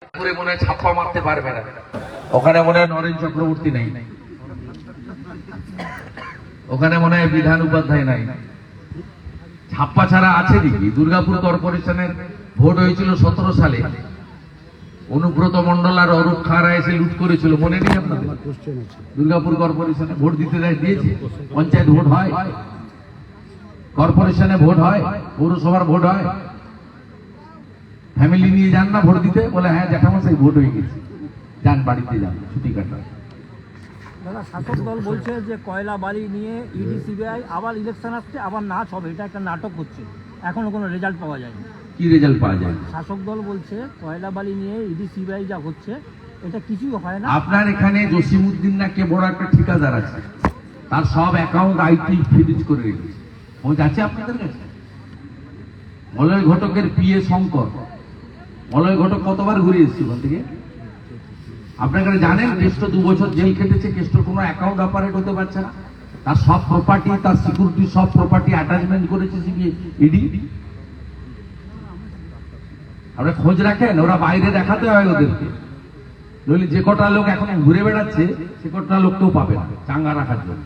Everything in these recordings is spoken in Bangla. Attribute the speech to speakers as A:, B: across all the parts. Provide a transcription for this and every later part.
A: পুরে মনে হয় ছাপ্পা মারতে পারবে না, ওখানে মনে হয় নরেন চক্রবর্তী নেই, ওখানে মনে হয় বিধান উপাধ্যায় নাই, ছাপ্পা ছাড়া আছে দেখি। দুর্গাপুর কর্পোরেশনের ভোট হয়েছিল 17 সালে, অনুব্রত মন্ডল আর অরূপ খাঁরা এসে লুট করেছিল, মনে নেই আপনাদের? দুর্গাপুর কর্পোরেশনে ভোট দিতে দিয়েছে, পঞ্চায়েত ভোট হয়, কর্পোরেশনে ভোট হয়, পৌরসভার ভোট হয়, ফ্যামিলি নিয়ে যান না ভোট দিতে, বলে হ্যাঁ জ্যাঠামশাই ভোট হয়ে গেছে, যান বাড়িতে যান ছুটি কাটান।
B: দাদা, শাসক দল বলছে যে কয়লা বালি নিয়ে ইডি সিবিআই আবার ইলেকশন আসছে, আবার নাচ হবে, এটা একটা নাটক হচ্ছে, এখনো কোনো রেজাল্ট পাওয়া যায়নি।
A: কি রেজাল্ট পাওয়া যায়?
B: শাসক দল বলছে কয়লা বালি নিয়ে ইডি সিবিআই যা হচ্ছে এটা কিছুই হয় না।
A: আপনার এখানে জসিমউদ্দিন না কে বড় একটা ঠিকাদার আছে, তার সব অ্যাকাউন্ট আইটি ফ্রিজ করে রেখেছে, খোঁজ আছে আপনাদের কাছে? মলয় ঘটকের পিএ শঙ্কর, মলয় ঘটক কতবার ঘুরে এসেছে ওখান থেকে? আপনারা জানেন কেষ্ট 2 বছর জেল খেটেছে, কেষ্টর কোনো অ্যাকাউন্ট অপারেট হতে পারছে না, তার সব প্রপার্টি, তার সিকিউরিটি সব প্রপার্টি অ্যাটাচমেন্ট করেছে ইডি। আমরা খোঁজ রাখেন, ওরা বাইরে দেখাতে হয় ওদেরকে, নইলে যে কটা লোক এখন ঘুরে বেড়াচ্ছে সে কটা লোককেও পাবে না চাঙ্গা রাখার জন্য।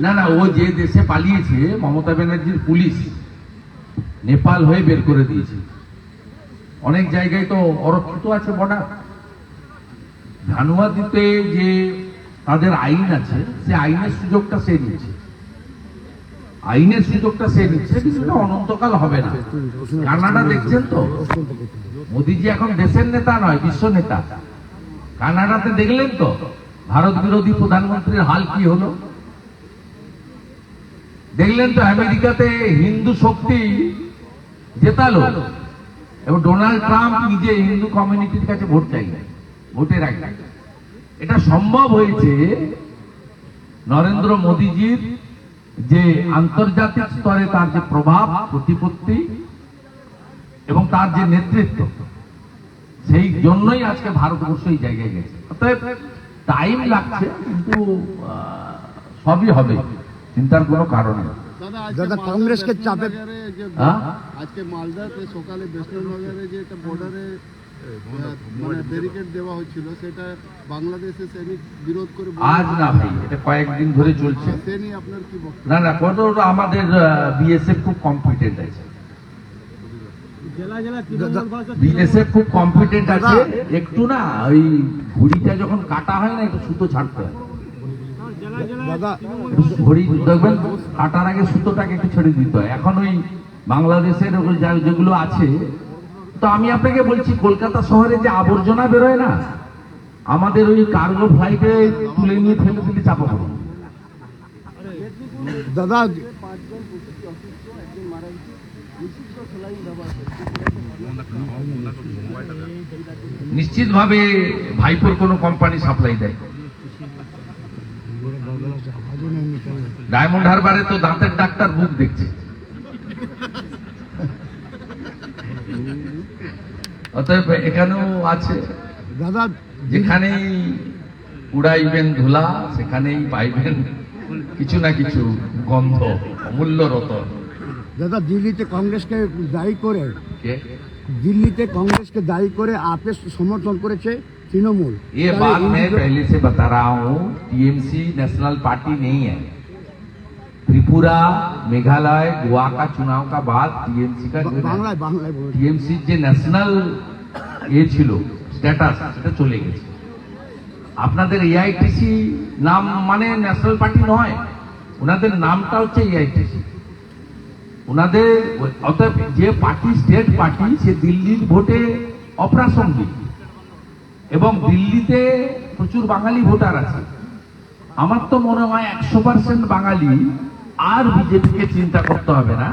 A: না না, ও যে দেশে পালিয়েছে, মমতা ব্যানার্জির পুলিশ নেপাল হয়ে বের করে দিয়েছে, অনেক জায়গায় তো অরক্ষিত আছে বর্ডার। ধানুয়াদিতে যে তাদের আইন আছে, সে আইনের সুযোগটা সে নিচ্ছে, আইনের সুযোগটা সে নিচ্ছে, কিন্তু এটা অনন্তকাল হবে না। কানাডা দেখছেন তো, মোদিজি এখন দেশের নেতা নয়, বিশ্ব নেতা। কানাডাতে দেখলেন তো ভারত বিরোধী প্রধানমন্ত্রীর হাল কি হলো, দেখলেন তো আমেরিকাতে হিন্দু শক্তি জেতালো, এবং ডোনাল্ড ট্রাম্প নিজে হিন্দু কমিউনিটির কাছে ভোট চাই না, ভোটের আগে। এটা সম্ভব হয়েছে নরেন্দ্র মোদীজির যে আন্তর্জাতিক স্তরে তার যে প্রভাব, প্রতিপত্তি এবং তার যে নেতৃত্ব, সেই জন্যই আজকে ভারতবর্ষ এই জায়গায় গেছে। অতএব টাইম লাগছে, কিন্তু সবই হবে, চিন্তার কোনো কারণ নেই।
C: দাদা, কংগ্রেসকে চাপে আজকে মালদাতে সকালে বেসনগরে যে একটা বর্ডারে মানে ব্যারিকেড দেওয়া হচ্ছিল, সেটা বাংলাদেশে সৈনিক বিরোধ করে।
A: আজ না ভাই, এটা কয়েকদিন ধরে চলছে।
C: সে নিয়ে আপনার কি বক্তব্য?
A: না না, কত আমাদের বিএসএফ খুব কম্পিটেন্ট আছে, বিএসএফ খুব কম্পিটেন্ট আছে। একটু না ওই ঘুড়িটা যখন কাটা হয় না, একটু সুতো ছাড়তে হয়, ঘড়ি দেখবেন কাটার আগে সুতোটাকে একটু ছেড়ে দিতে হয়। এখন ওই বাংলাদেশের যেগুলো আছে, তো আমি আপনাকে বলছি কলকাতা শহরে যে আবর্জনা বেরোয় না, আমাদের ওই কার্গো ফ্লাইটে তুলে নিয়ে ফেলে দিলে চাপা পড়ে।
C: দাদা,
A: নিশ্চিতভাবে ভাইপোর কোনো কোম্পানি সাপ্লাই দেয়। ডায়মন্ড হারবারে তো দাঁতের ডাক্তার বুক দেখছে, অতএব এখানেও আছে।
C: দাদা,
A: যেখানেই উড়াইবেন ধুলা, সেখানেই পাইবেন কিছু না কিছু গন্ধ, অমূল্য রতন।
C: দাদা, দিল্লিতে কংগ্রেসকে দায়ী করে,
A: কে
C: দিল্লিতে কংগ্রেসকে দায়ী করে আপে সমর্থন করেছে तृणमूल।
A: ये बात मैं पहले से बता रहा हूँ, टीएमसी नेशनल पार्टी नहीं है। त्रिपुरा, मेघालय, गोवा का चुनाव का बाद टीएमसी का टीएमसी যে ন্যাশনাল ছিল স্ট্যাটাস, সেটা চলে গেছে। আপনাদের এআইটিসি নাম মানে ন্যাশনাল পার্টি নয়, ওনাদের নামটা হচ্ছে এআইটিসি। ওনাদের অর্থাৎ যে পার্টি স্টেট পার্টি, সে দিল্লির ভোটে অপ্রাসঙ্গিক, এবং দিল্লিতে প্রচুর বাঙালি ভোটার আছে। আমার তো মনে হয় 100% বাঙালি আর বিজেপিকে চিন্তা করতে হবে না,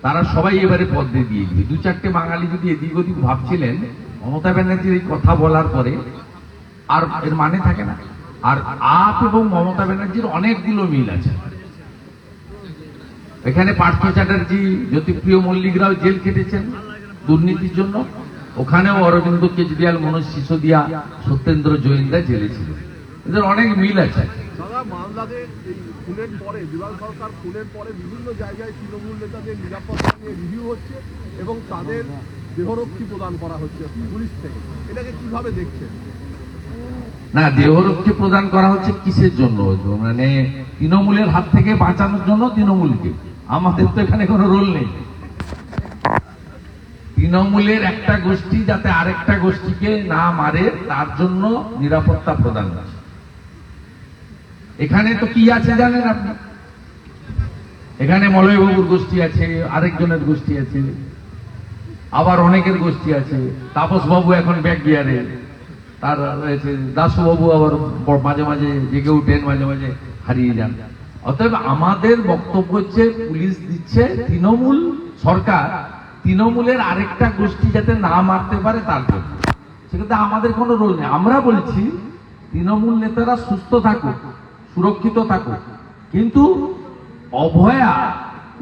A: তারা সবাই এবারে পদ দিয়ে দিবে। 2-4টে বাঙালি যদি এদিক ওদিক ভাবছিলেন, মমতা ব্যানার্জির এই কথা বলার পরে আর এর মানে থাকে না। আর আপ এবং মমতা ব্যানার্জির অনেকগুলো মিল আছে। এখানে পার্থ চ্যাটার্জি, জ্যোতিপ্রিয় মল্লিকরাও জেল খেটেছেন দুর্নীতির জন্য, ওখানেও অরবিন্দ কেজরিওয়াল, মনোজ সিসোদিয়া, সত্যেন্দ্র জৈনরা জেলে ছিল। এদের অনেক মিল আছে।
D: সারা মালদাতে এই খুনের পরে বিমান সরকার খুনের পরে বিভিন্ন জায়গায় তৃণমূল নেতাদের নিরাপত্তা নিয়ে রিভিউ হচ্ছে এবং তাদের দেহরক্ষী প্রদান করা হচ্ছে পুলিশ থেকে, এটাকে কিভাবে দেখছেন?
A: না, দেহরক্ষী প্রদান করা হচ্ছে কিসের জন্য? মানে তৃণমূলের হাত থেকে বাঁচানোর জন্য তৃণমূলকে, আমাদের তো এখানে কোনো রোল নেই। তৃণমূলের একটা গোষ্ঠী যাতে আরেকটা গোষ্ঠীকে না মারে তার জন্য নিরাপত্তা প্রদান হচ্ছে। এখানে তো কি আছে জানেন আপনি? এখানে মলয়বাবুর গোষ্ঠী আছে, আরেকজনের গোষ্ঠী আছে, আবার অনেকের গোষ্ঠী আছে। তাপসবাবু এখন ব্যাক গিয়ারে, তার রয়েছে দাসবাবু, আবার মাঝে মাঝে জেগে উঠেন, মাঝে মাঝে হারিয়ে যান। অতএব আমাদের বক্তব্য হচ্ছে পুলিশ দিচ্ছে, তৃণমূল সরকার তৃণমূলের আরেকটা গোষ্ঠী যাতে না মারতে পারে তার জন্য। সেক্ষেত্রে আমাদের কোনো রোল নেই। আমরা বলছি তৃণমূল নেতারা সুস্থ থাকুক, সুরক্ষিত থাকুক, কিন্তু অভয়া,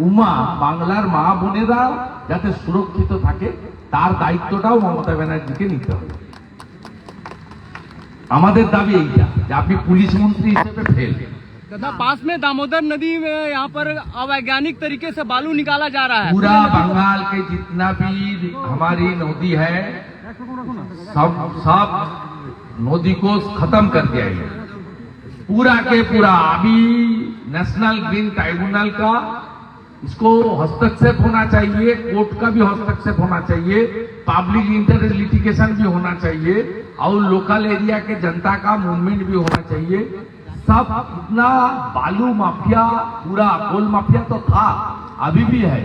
A: উমা, বাংলার মা বোনেরা যাতে সুরক্ষিত থাকে তার দায়িত্বটাও মমতা ব্যানার্জিকে নিতে হবে। আমাদের দাবি এইটা যে আপনি পুলিশ মন্ত্রী হিসেবে ফেল।
E: तथा पास में दामोदर नदी में यहाँ पर अवैज्ञानिक तरीके से बालू निकाला जा रहा है।
A: पूरा बंगाल के जितना भी हमारी नदी है सब नदी को खत्म कर दिया है पूरा के पूरा। अभी नेशनल ग्रीन ट्राइब्यूनल का इसको हस्तक्षेप होना चाहिए, कोर्ट का भी हस्तक्षेप होना चाहिए, पब्लिक इंटरेस्ट लिटिगेशन भी होना चाहिए और लोकल एरिया के जनता का मूवमेंट भी होना चाहिए। सब इतना बालू माफिया, पूरा कोल माफिया तो था, अभी भी है।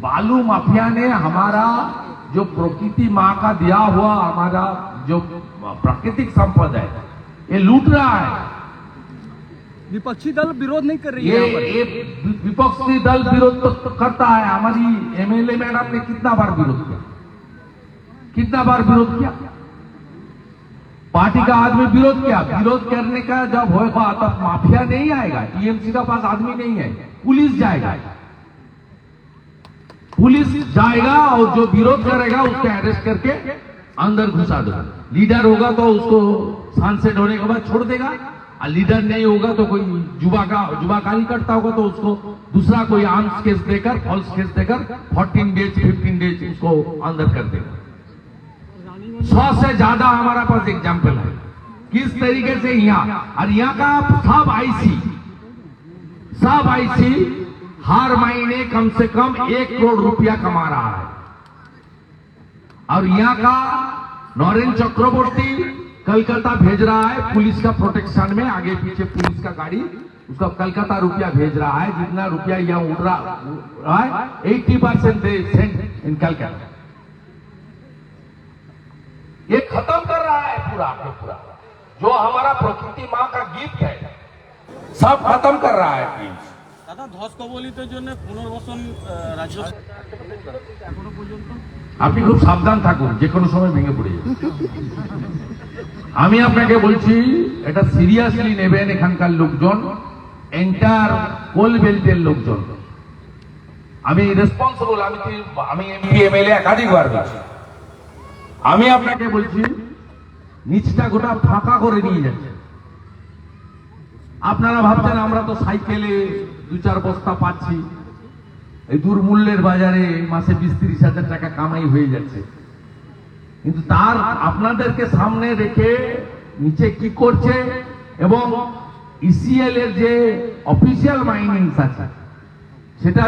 A: बालू माफिया ने हमारा जो प्रकृति माँ का दिया हुआ हमारा जो प्राकृतिक संपद है ये लूट रहा है।
E: विपक्षी दल विरोध नहीं कर रही है यहाँ पर।
A: ये विपक्षी दल विरोध तो करता है। हमारी एमएलए मैडम ने कितना बार विरोध किया, कितना बार विरोध किया? पार्टी का आदमी विरोध किया। विरोध करने का जब होगा तब माफिया नहीं आएगा, टीएमसी का पास आदमी नहीं है, पुलिस जाएगा। पुलिस जाएगा और जो विरोध करेगा उसको अरेस्ट करके अंदर घुसा देगा। लीडर होगा तो उसको सांसद होने के बाद छोड़ देगा, और लीडर नहीं होगा तो कोई जुबाकारी करता होगा तो उसको दूसरा कोई आर्म्स केस देकर, फॉल्स केस देकर 14 डेज 15 डेज उसको अंदर कर देगा। 100 से ज्यादा हमारा पास एग्जाम्पल है किस तरीके से यहाँ, और यहाँ का सब आईसी हर महीने कम से कम 1 करोड़ रुपया कमा रहा है। और यहाँ का नरेंद्र चक्रवर्ती कलकत्ता भेज रहा है पुलिस का प्रोटेक्शन में, आगे पीछे पुलिस का गाड़ी उसका कलकत्ता रुपया भेज रहा है। जितना रुपया यहाँ उड़ रहा है 80% दे सेंड इन कलकत्ता। ये खत्म कर रहा है पूरा के पूरा जो हमारा प्रकृति माँ का गिफ्ट है, सब खत्म कर रहा है।
E: দাদা ধস কবলিতের জন্য পুনর্বাসন রাজ্য এখনো পর্যন্ত
A: আপনি খুব সাবধান থাকুন, যে কোনো সময় ভেঙে পড়ে যাবে। আমি আপনাকে বলছি এটা সিরিয়াসলি নেবেন এখানকার লোকজন, এন্টার কোল বেল্টের লোকজন। আমি রেসপন্সিবল, আমি এমপি এমএলএ একাধিকবার বলছি। আমি আপনাকে বলছি নিচটা গোটা ফাঁকা করে নিয়ে যাচ্ছে। আপনারা ভাবছেন আমরা তো সাইকেলে 2-4 বস্তা পাচ্ছি, এই দুর্মূল্যের বাজারে মাসে 20-30 হাজার টাকা কামাই হয়ে যাচ্ছে, কিন্তু তার আপনাদেরকে সামনে রেখে নিচে কি করছে এবং ইসিএল এর যে অফিসিয়াল মাইনিংস আছে সেটা